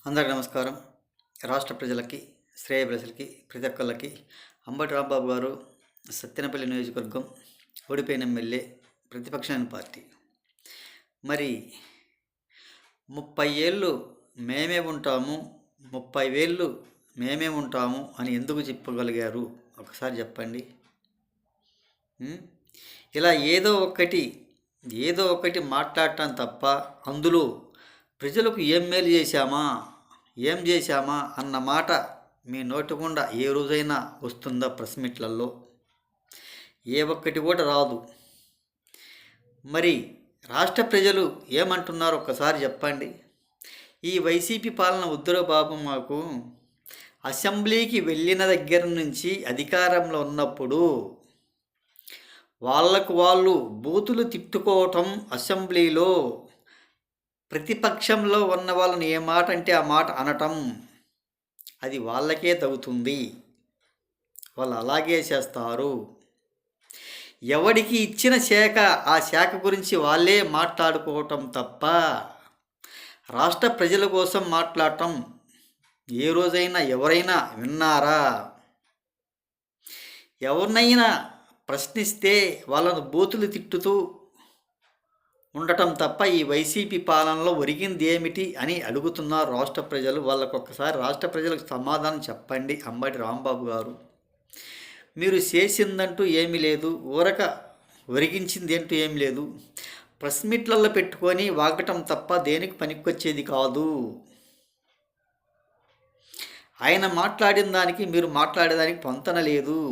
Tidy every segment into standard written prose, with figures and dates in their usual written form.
అందరికీ నమస్కారం. రాష్ట్ర ప్రజలకి, శ్రేయోభిలాషులకి, ప్రతి ఒక్కళ్ళకి అంబటి రాంబాబు గారు సత్తెనపల్లి నియోజకవర్గం ఓడిపోయిన ఎమ్మెల్యే, ప్రతిపక్షమైన పార్టీ. మరి 30 ఏళ్ళు మేమే ఉంటాము, 30 వేళ్ళు మేమే ఉంటాము అని ఎందుకు చెప్పగలిగారు? ఒకసారి చెప్పండి. ఇలా ఏదో ఒకటి మాట్లాడటం తప్ప అందులో ప్రజలకు ఏం మేలు చేశామా, ఏం చేశామా అన్న మాట మీ నోటికుండా ఏ రోజైనా వస్తుందా? ప్రెస్ మీట్లలో ఏ ఒక్కటి కూడా రాదు. మరి రాష్ట్ర ప్రజలు ఏమంటున్నారో ఒక్కసారి చెప్పండి. ఈ వైసీపీ పాలన వద్దురా బాబు, మాకు అసెంబ్లీకి వెళ్ళిన దగ్గర నుంచి అధికారంలో ఉన్నప్పుడు వాళ్ళు బూతులు తిట్టుకోవటం, అసెంబ్లీలో ప్రతిపక్షంలో ఉన్న వాళ్ళని ఏ మాట అంటే ఆ మాట అనటం, అది వాళ్ళకే తగుతుంది. వాళ్ళు అలాగే చేస్తారు. ఎవడికి ఇచ్చిన శాఖ ఆ శాఖ గురించి వాళ్ళే మాట్లాడుకోవటం తప్ప రాష్ట్ర ప్రజల కోసం మాట్లాడటం ఏ రోజైనా ఎవరైనా విన్నారా? ఎవరినైనా ప్రశ్నిస్తే వాళ్ళను బూతులు తిట్టుతూ ఉండటం తప్ప ఈ వైసీపీ పాలనలో ఒరిగింది ఏమిటి అని అడుగుతున్నారు రాష్ట్ర ప్రజలు. వాళ్ళకొక్కసారి రాష్ట్ర ప్రజలకు సమాధానం చెప్పండి. అంబటి రాంబాబు గారు, మీరు చేసిందంటూ ఏమీ లేదు, ఊరక ఒరిగించింది అంటూ ఏమీ లేదు. ప్రెస్ మీట్లలో పెట్టుకొని వాగటం తప్ప దేనికి పనికొచ్చేది కాదు. ఆయన మాట్లాడిన దానికి మీరు మాట్లాడేదానికి పొంతన లేదు.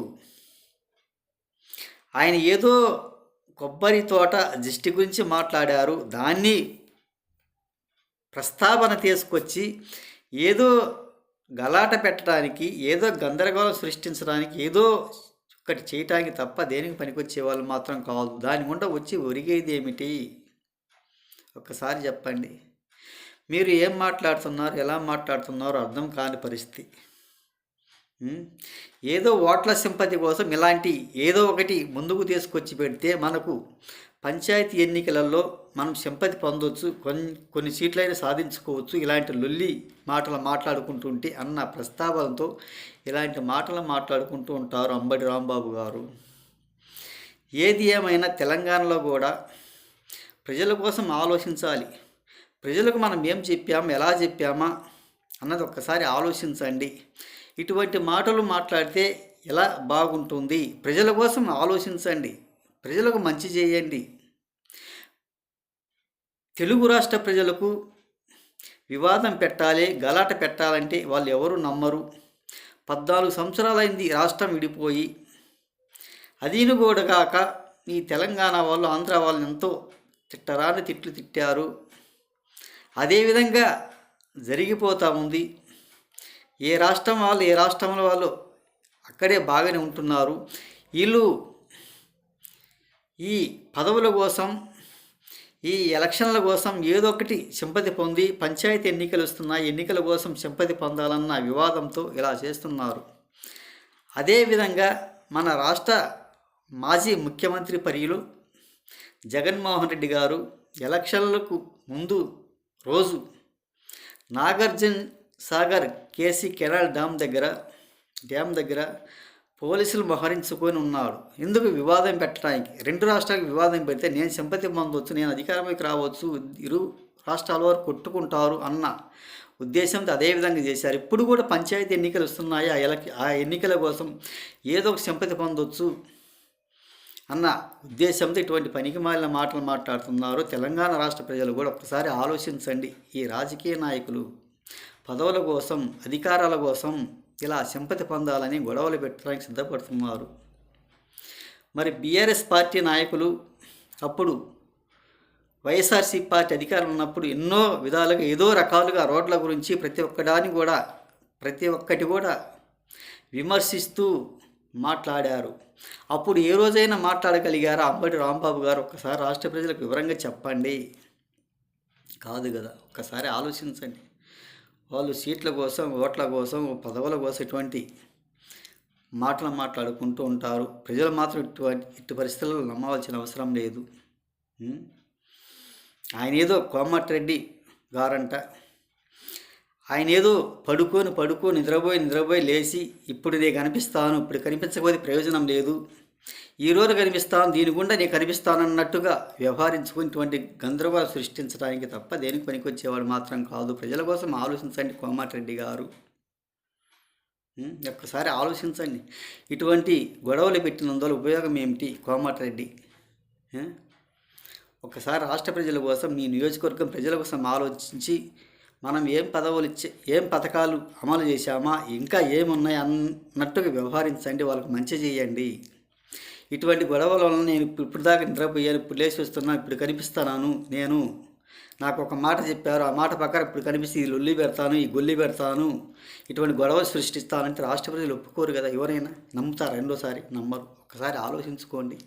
ఆయన ఏదో కొబ్బరి తోట దిష్టి గురించి మాట్లాడారు. దాన్ని ప్రస్తావన తీసుకొచ్చి ఏదో గలాట పెట్టడానికి, ఏదో గందరగోళం సృష్టించడానికి, ఏదో ఒకటి చేయటానికి తప్ప దేనికి పనికొచ్చే వాళ్ళు మాత్రం కాదు. దాని గుండా వచ్చి ఒరిగేది ఏమిటి? ఒక్కసారి చెప్పండి. మీరు ఏం మాట్లాడుతున్నారు, ఎలా మాట్లాడుతున్నారో అర్థం కాని పరిస్థితి. ఏదో ఓట్ల సింపతి కోసం ఇలాంటి ఏదో ఒకటి ముందుకు తీసుకొచ్చి పెడితే మనకు పంచాయతీ ఎన్నికలలో మనం సింపతి పొందవచ్చు, కొన్ని సీట్లైనా సాధించుకోవచ్చు. ఇలాంటి లొల్లి మాటలు మాట్లాడుకుంటుంటే అన్న ప్రస్తావనతో ఇలాంటి మాటలు మాట్లాడుకుంటూ ఉంటారు అంబటి రాంబాబు గారు. ఏది ఏమైనా తెలంగాణలో కూడా ప్రజల కోసం ఆలోచించాలి. ప్రజలకు మనం ఏం చెప్పామా, ఎలా చెప్పామా అన్నది ఒక్కసారి ఆలోచించండి. ఇటువంటి మాటలు మాట్లాడితే ఎలా బాగుంటుంది? ప్రజల కోసం ఆలోచించండి, ప్రజలకు మంచి చేయండి. తెలుగు రాష్ట్ర ప్రజలకు వివాదం పెట్టాలి, గలాట పెట్టాలంటే వాళ్ళు ఎవరు నమ్మరు. 14 సంవత్సరాలైంది రాష్ట్రం విడిపోయి. అదీను కూడా కాక ఈ తెలంగాణ వాళ్ళు, ఆంధ్ర వాళ్ళని ఎంతో తిట్టరాని తిట్లు తిట్టారు. అదేవిధంగా జరిగిపోతూ ఉంది. ఏ రాష్ట్రంలో వాళ్ళు అక్కడే బాగానే ఉంటున్నారు. వీళ్ళు ఈ పదవుల కోసం, ఈ ఎలక్షన్ల కోసం ఏదో ఒకటి సింపతి పొంది, పంచాయతీ ఎన్నికలు వస్తున్నాయి, ఎన్నికల కోసం సింపతి పొందాలన్న వివాదంతో ఇలా చేస్తున్నారు. అదేవిధంగా మన రాష్ట్ర మాజీ ముఖ్యమంత్రి పర్యులు జగన్మోహన్ రెడ్డి గారు ఎలక్షన్లకు ముందు రోజు Nagarjuna Sagar KC canal dam దగ్గర పోలీసులు మోహరించుకొని ఉన్నాడు. ఎందుకు? వివాదం పెట్టడానికి. 2 రాష్ట్రాలకు వివాదం పెడితే నేను సింపతి పొందవచ్చు, నేను అధికారంలోకి రావచ్చు, ఇరు రాష్ట్రాల వారు కొట్టుకుంటారు అన్న ఉద్దేశంతో అదేవిధంగా చేశారు. ఇప్పుడు కూడా పంచాయతీ ఎన్నికలు వస్తున్నాయి, ఆ ఎన్నికల కోసం ఏదో ఒక సింపతి పొందవచ్చు అన్న ఉద్దేశంతో ఇటువంటి పనికిమాలిన మాటలు మాట్లాడుతున్నారు. తెలంగాణ రాష్ట్ర ప్రజలు కూడా ఒకసారి ఆలోచించండి. ఈ రాజకీయ నాయకులు పదవుల కోసం, అధికారాల కోసం ఇలా సింపతి పొందాలని గొడవలు పెట్టడానికి సిద్ధపడుతున్నారు. మరి బీఆర్ఎస్ పార్టీ నాయకులు అప్పుడు వైఎస్ఆర్సీ పార్టీ అధికారం ఉన్నప్పుడు ఎన్నో విధాలుగా ఏదో రకాలుగా రోడ్ల గురించి ప్రతి ఒక్కటి కూడా విమర్శిస్తూ మాట్లాడారు. అప్పుడు ఏ రోజైనా మాట్లాడగలిగారా అంబటి రాంబాబు గారు? ఒక్కసారి రాష్ట్ర ప్రజలకు వివరంగా చెప్పండి. కాదు కదా. ఒక్కసారి ఆలోచించండి. వాళ్ళు సీట్ల కోసం, ఓట్ల కోసం, పదవుల కోసం ఇటువంటి మాటలు మాట్లాడుకుంటూ ఉంటారు. ప్రజలు మాత్రం ఇటు పరిస్థితుల్లో నమ్మవలసిన అవసరం లేదు. ఆయన ఏదో కోమటిరెడ్డి గారంట, ఆయన ఏదో పడుకొని నిద్రపోయి లేచి ఇప్పుడు నేను కనిపిస్తాను, ఇప్పుడు కనిపించకపోతే ప్రయోజనం లేదు, ఈరోజు కనిపిస్తాను, దీని గుండా నేను కనిపిస్తానన్నట్టుగా వ్యవహరించుకునేటువంటి గందరగోళం సృష్టించడానికి తప్ప దేనికి పనికొచ్చేవాడు మాత్రం కాదు. ప్రజల కోసం ఆలోచించండి కోమటిరెడ్డి గారు. ఒక్కసారి ఆలోచించండి. ఇటువంటి గొడవలు పెట్టినందువల్ల ఉపయోగం ఏమిటి కోమటిరెడ్డి? ఒకసారి రాష్ట్ర ప్రజల కోసం, మీ నియోజకవర్గం ప్రజల కోసం ఆలోచించి మనం ఏం పథకాలు అమలు చేశామా, ఇంకా ఏమున్నాయి అన్నట్టుగా వ్యవహరించండి, వాళ్ళకి మంచి చేయండి. ఇటువంటి గొడవల వలన నేను ఇప్పుడు దాకా నిద్రపోయాను, ఇప్పుడు లేచి వస్తున్నాను, ఇప్పుడు కనిపిస్తున్నాను, నేను నాకు ఒక మాట చెప్పారు, ఆ మాట ప్రకారం ఇప్పుడు కనిపిస్తే ఈ లొల్లి పెడతాను, ఈ గొల్లి పెడతాను, ఇటువంటి గొడవలు సృష్టిస్తానంటే రాష్ట్ర ప్రజలు ఒప్పుకోరు కదా. ఎవరైనా నమ్ముతారు? రెండోసారి నమ్మరు. ఒకసారి ఆలోచించుకోండి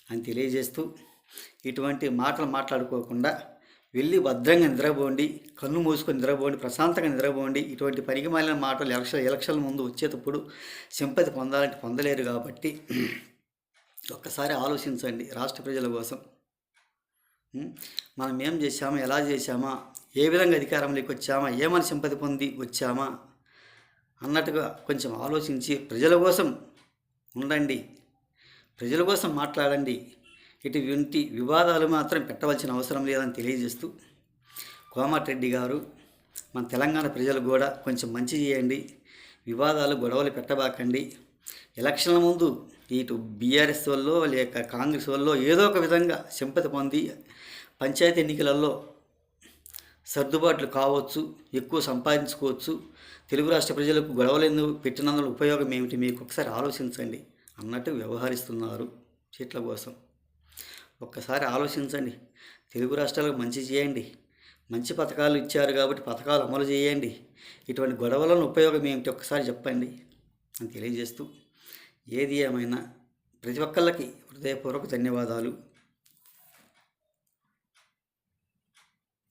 అని తెలియజేస్తూ, ఇటువంటి మాటలు మాట్లాడుకోకుండా వెళ్ళి భద్రంగా నిద్రపోండి, కన్ను మూసుకొని నిద్రపోండి, ప్రశాంతంగా నిద్రపోండి. ఇటువంటి పనికి మాలిన మాటలు ఎలక్షన్ల ముందు వచ్చేటప్పుడు సింపతి పొందాలంటే పొందలేరు. కాబట్టి ఒక్కసారి ఆలోచించండి రాష్ట్ర ప్రజల కోసం. మనం ఏం చేశామా, ఎలా చేశామా, ఏ విధంగా అధికారంలోకి వచ్చామా, ఏమని సింపతి పొంది వచ్చామా అన్నట్టుగా కొంచెం ఆలోచించి ప్రజల కోసం ఉండండి, ప్రజల కోసం మాట్లాడండి. ఇటువంటి వివాదాలు మాత్రం పెట్టవలసిన అవసరం లేదని తెలియజేస్తూ, కోమటిరెడ్డి గారు మన తెలంగాణ ప్రజలు కూడా కొంచెం మంచి చేయండి, వివాదాలు గొడవలు పెట్టబాకండి. ఎలక్షన్ల ముందు ఇటు బీఆర్ఎస్ వల్ల లేక కాంగ్రెస్ వల్ల ఏదో ఒక విధంగా సింపతి పొంది పంచాయతీ ఎన్నికలలో సర్దుబాట్లు కావచ్చు, ఎక్కువ సంపాదించుకోవచ్చు. తెలుగు రాష్ట్ర ప్రజలకు గొడవలు ఎందుకు పెట్టినందులో ఉపయోగం ఏమిటి మీకు ఒకసారి ఆలోచించండి అన్నట్టు వ్యవహరిస్తున్నారు సీట్ల కోసం. ఒక్కసారి ఆలోచించండి. తెలుగు రాష్ట్రాలకు మంచి చేయండి, మంచి పథకాలు ఇచ్చారు కాబట్టి పథకాలు అమలు చేయండి. ఇటువంటి గొడవలను ఉపయోగం ఏమిటి ఒక్కసారి చెప్పండి అని తెలియజేస్తూ, ఏది ఏమైనా ప్రతి ఒక్కళ్ళకి హృదయపూర్వక ధన్యవాదాలు.